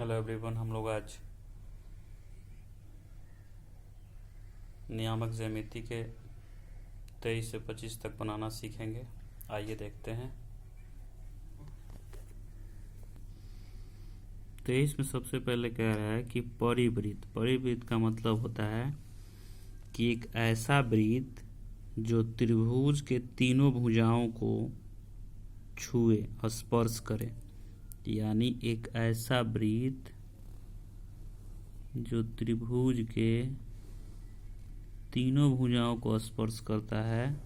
Hello everyone, हम लोग आज नियामक ज्यामिति के 23 से 25 तक बनाना सीखेंगे। आइए देखते हैं। 23 में सबसे पहले कह रहा है कि परिवृत्त। परिवृत्त का मतलब होता है कि एक ऐसा वृत्त जो त्रिभुज के तीनों भुजाओं को छुए, स्पर्श करे। यानी एक ऐसा वृत्त जो त्रिभुज के तीनों भुजाओं को स्पर्श करता है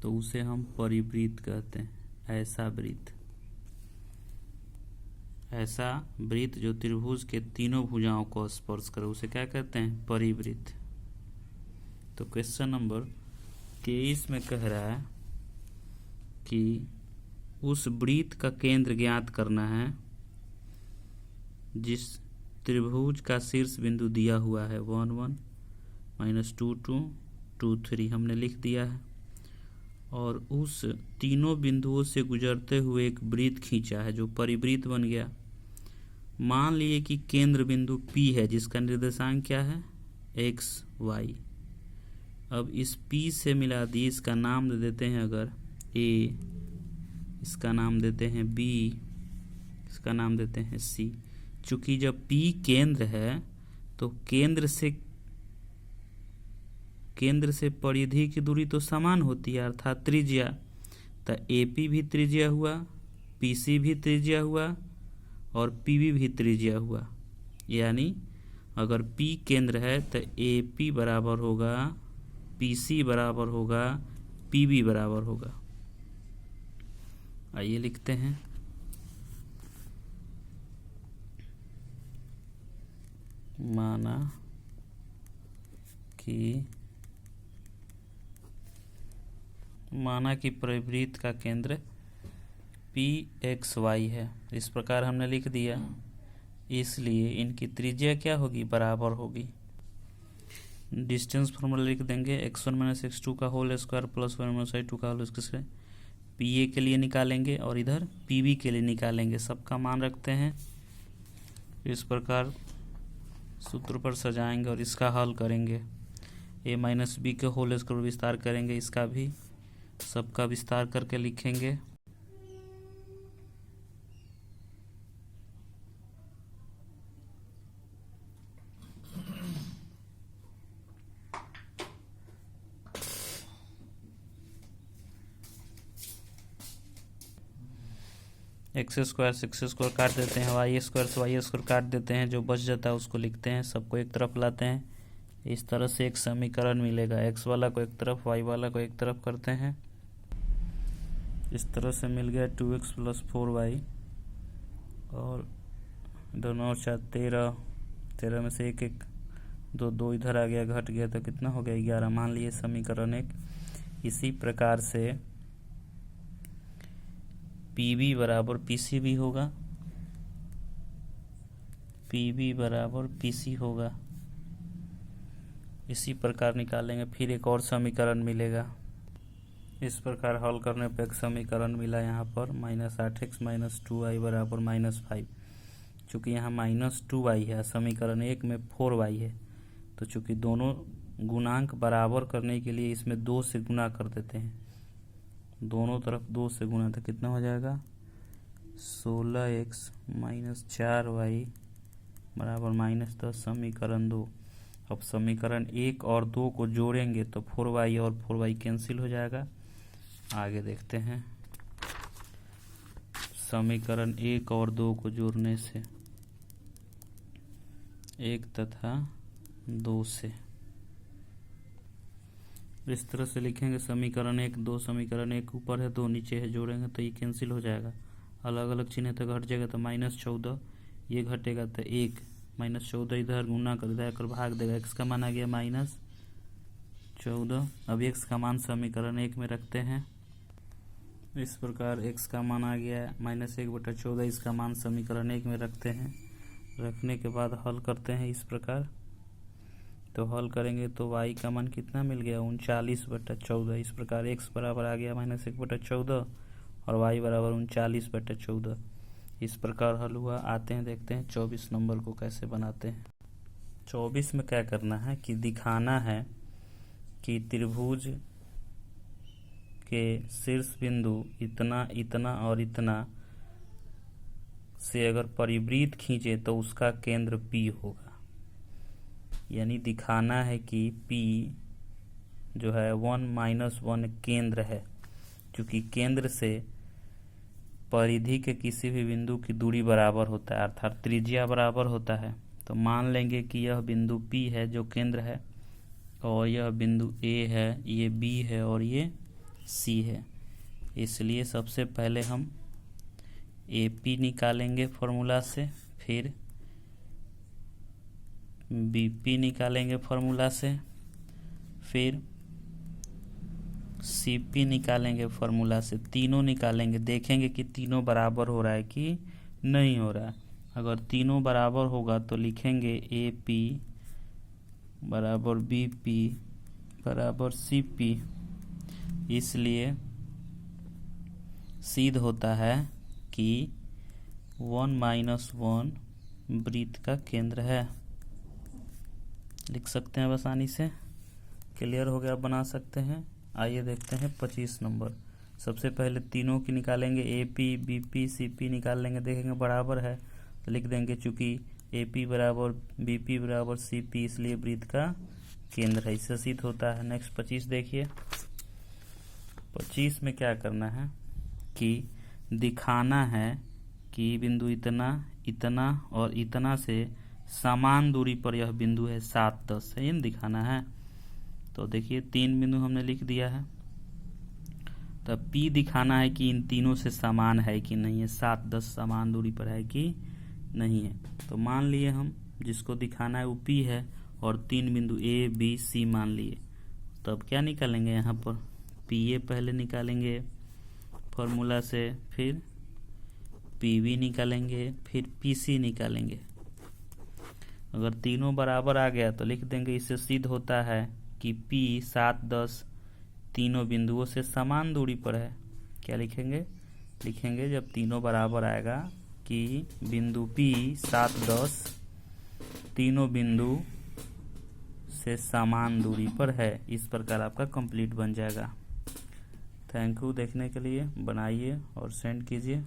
तो उसे हम परिवृत्त कहते हैं। ऐसा वृत्त, ऐसा वृत्त जो त्रिभुज के तीनों भुजाओं को स्पर्श करे उसे क्या कहते हैं? परिवृत्त। तो क्वेश्चन नंबर 23 में कह रहा है कि उस वृत्त का केंद्र ज्ञात करना है जिस त्रिभुज का शीर्ष बिंदु दिया हुआ है 1 1 -2 2 2 3 हमने लिख दिया है, और उस तीनों बिंदुओं से गुजरते हुए एक वृत्त खींचा है जो परिवृत्त बन गया। मान लिए कि केंद्र बिंदु P है जिसका निर्देशांक क्या है? x y। अब इस P से मिला दी, इसका नाम दे देते हैं अगर A, इसका नाम देते हैं B, इसका नाम देते हैं C। चूंकि जब P केंद्र है तो केंद्र से परिधि की दूरी तो समान होती है, अर्थात त्रिज्या। तो AP भी त्रिज्या हुआ, PC भी त्रिज्या हुआ और PB भी त्रिज्या हुआ। यानी अगर P केंद्र है तो AP बराबर होगा, PC बराबर होगा, PB बराबर होगा। आइए लिखते हैं। माना कि परिवृत्त का केंद्र PXY है। इस प्रकार हमने लिख दिया, इसलिए इनकी त्रिज्या क्या होगी? बराबर होगी। डिस्टेंस फॉर्मूला लिख देंगे, x1 - x2 का होल स्क्वायर प्लस 1 - i2 का होल स्क्वायर। PA के लिए निकालेंगे और इधर PB के लिए निकालेंगे, सबका मान रखते हैं। इस प्रकार सूत्र पर सजाएंगे और इसका हल करेंगे। A - B के होल स्क्वायर विस्तार करेंगे, इसका भी सबका विस्तार करके लिखेंगे। x स्क्वायर से x स्क्वायर काट देते हैं, y स्क्वायर से y स्क्वायर काट देते हैं, जो बच जाता है उसको लिखते हैं, सबको एक तरफ लाते हैं। इस तरह से एक समीकरण मिलेगा। x वाला को एक तरफ, y वाला को एक तरफ करते हैं। इस तरह से मिल गया 2x + 4y, और दोनों 4 13, 13 में से 1 1 2 2 इधर आ गया, घट गया तो कितना हो गया? 11। मान लिए समीकरण 1। इसी प्रकार से PB बराबर PC भी होगा, PB बराबर PC होगा। इसी प्रकार निकालेंगे, फिर एक और समीकरण मिलेगा। इस प्रकार हल करने पर एक समीकरण मिला यहाँ पर -8x - 2y बराबर -5। चूँकि यहाँ -2y है, समीकरण 1 में 4y है, तो चूँकि दोनों गुणांक बराबर करने के लिए इसमें 2 से गुना कर देते हैं। दोनों तरफ 2 से गुना तो कितना हो जाएगा? 16x - 4y बराबर -10, समीकरण 2। अब समीकरण 1 और 2 को जोड़ेंगे तो 4y और 4y कैंसिल हो जाएगा। आगे देखते हैं। समीकरण 1 और 2 को जोड़ने से 1 तथा 2 से इस तरह से लिखेंगे। समीकरण 1 2, समीकरण 1 ऊपर है, 2 नीचे है, जोड़ेंगे तो ये कैंसिल हो जाएगा। अलग अलग चिन्ह तो घट जाएगा, तो -14 ये घटेगा तो 1 -14 इधर गुना कर देगा, कर भाग देगा, x का मान आ गया -14। अब x का मान समीकरण 1 में रखते हैं। इस प्रकार x का मान आ गया -1/14, इसका मान समीकरण 1 में रखते हैं। रखने के बाद हल करते हैं इस प्रकार। तो हल करेंगे तो y का मान कितना मिल गया? 39/14। इस प्रकार x बराबर आ गया -1/14 और y बराबर 39/14। इस प्रकार हल हुआ। आते हैं देखते हैं 24 नंबर को कैसे बनाते हैं। 24 में क्या करना है कि दिखाना है कि त्रिभुज के शीर्ष बिंदु इतना इतना और इतना से अगर परिवृत्त खींचे तो उसका केंद्र P होगा। यानी दिखाना है कि P जो है 1 - 1 केंद्र है, क्योंकि केंद्र से परिधि के किसी भी बिंदु की दूरी बराबर होता है, अर्थात त्रिज्या बराबर होता है। तो मान लेंगे कि यह बिंदु P है जो केंद्र है, और यह बिंदु A है, ये B है और ये C है। इसलिए सबसे पहले हम AP निकालेंगे फॉर्मूला से, फिर BP निकालेंगे फॉर्मूला से, फिर CP निकालेंगे फॉर्मूला से। तीनों निकालेंगे, देखेंगे कि तीनों बराबर हो रहा है कि नहीं हो रहा है। अगर तीनों बराबर होगा तो लिखेंगे AP बराबर BP बराबर CP। इसलिए सिद्ध होता है कि 1 - 1 वृत्त का केंद्र है। लिख सकते हैं आसानी से। क्लियर हो गया, बना सकते हैं। आइए देखते हैं 25 नंबर। सबसे पहले तीनों की निकालेंगे, AP BP CP निकाल लेंगे, देखेंगे बराबर है तो लिख देंगे चूंकि AP बराबर BP बराबर CP, इसलिए वृत्त का केंद्र है। इससे सिद्ध होता है। नेक्स्ट 25 देखिए। 25 में क्या करना है कि दिखाना है कि बिंदु इतना इतना और इतना से समान दूरी पर यह बिंदु है 7 10 है, ये दिखाना है। तो देखिए 3 बिंदु हमने लिख दिया है। तो P दिखाना है कि इन तीनों से समान है कि नहीं है, 7 10 समान दूरी पर है कि नहीं है। तो मान लिए हम जिसको दिखाना है वो P है, और 3 बिंदु A B C मान लिए। तब क्या निकालेंगे यहाँ पर, PA पहले निकालेंगे फॉर्मूला से, फिर PB निकालेंगे, फिर PC निकालेंगे। अगर तीनों बराबर आ गया तो लिख देंगे। इससे सिद्ध होता है कि P 7 10 तीनों बिंदुओं से समान दूरी पर है। क्या लिखेंगे, लिखेंगे जब तीनों बराबर आएगा कि बिंदु P 7 10 तीनों बिंदु से समान दूरी पर है। इस प्रकार आपका कंप्लीट बन जाएगा। थैंक यू देखने के लिए। बनाइए और सेंड कीजिए।